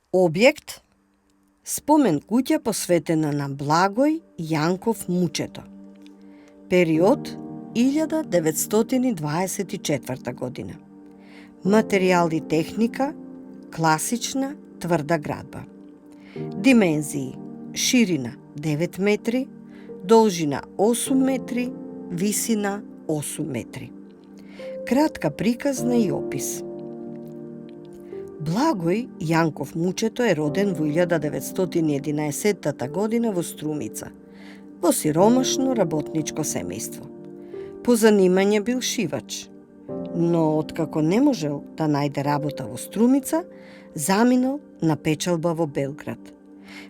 Објект спомен куќа посветена на Благој Јанков Мучето. Период 1924 година. Материјал и техника класична тврда градба. Димензии: ширина 9 метри, должина 8 метри, висина 8 метри. Кратка приказна и опис. Благој Јанков Мучето е роден во 1911 година во Струмица, во сиромашно работничко семејство. По занимање бил шивач, но откако не можел да најде работа во Струмица, заминал на печалба во Белград.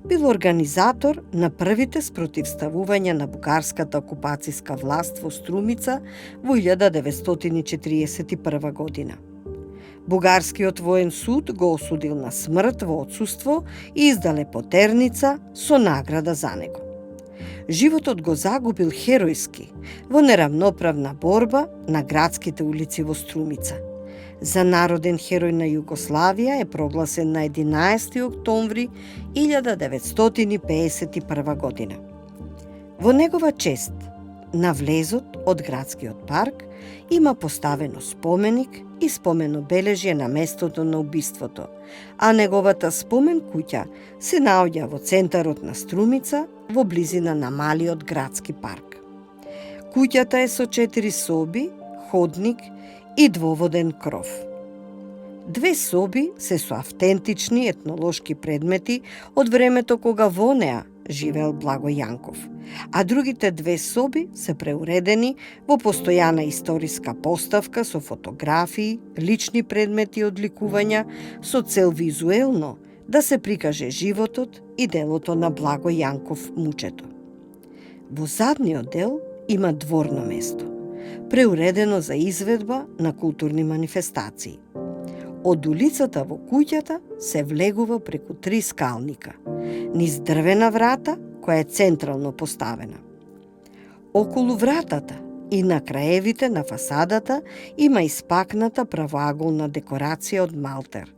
Бил организатор на првите спротивставувања на бугарската окупацијска власт во Струмица во 1941 година. Бугарскиот воен суд го осудил на смрт во отсуство и издале потерница со награда за него. Животот го загубил херојски во неравноправна борба на градските улици во Струмица. За народен херој на Југославија е прогласен на 11. октомври 1951 година. Во негова чест, на влезот од градскиот парк има поставено споменик и споменобележје на местото на убиството, а неговата спомен куќа се наоѓа во центарот на Струмица, во близина на малиот градски парк. Куќата е со 4 соби, ходник и двоводен кров. 2 соби се со автентични етнолошки предмети од времето кога во неа живеел Благој Јанков, а другите 2 соби се преуредени во постојана историска поставка со фотографии, лични предмети и одликувања со цел визуелно да се прикаже животот и делото на Благој Јанков Мучето. Во задниот дел има дворно место, преуредено за изведба на културни манифестации. Од улицата во куќата се влегува преку 3 скалника, низ дрвена врата која е централно поставена. Околу вратата и на краевите на фасадата има испакната правоаголна декорација од малтер.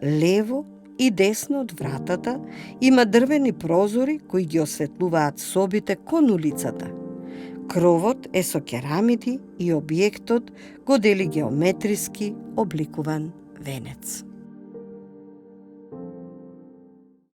Лево и десно од вратата има дрвени прозори кои ги осветлуваат собите кон улицата. Кровот е со керамиди и објектот го дели геометриски обликуван венец.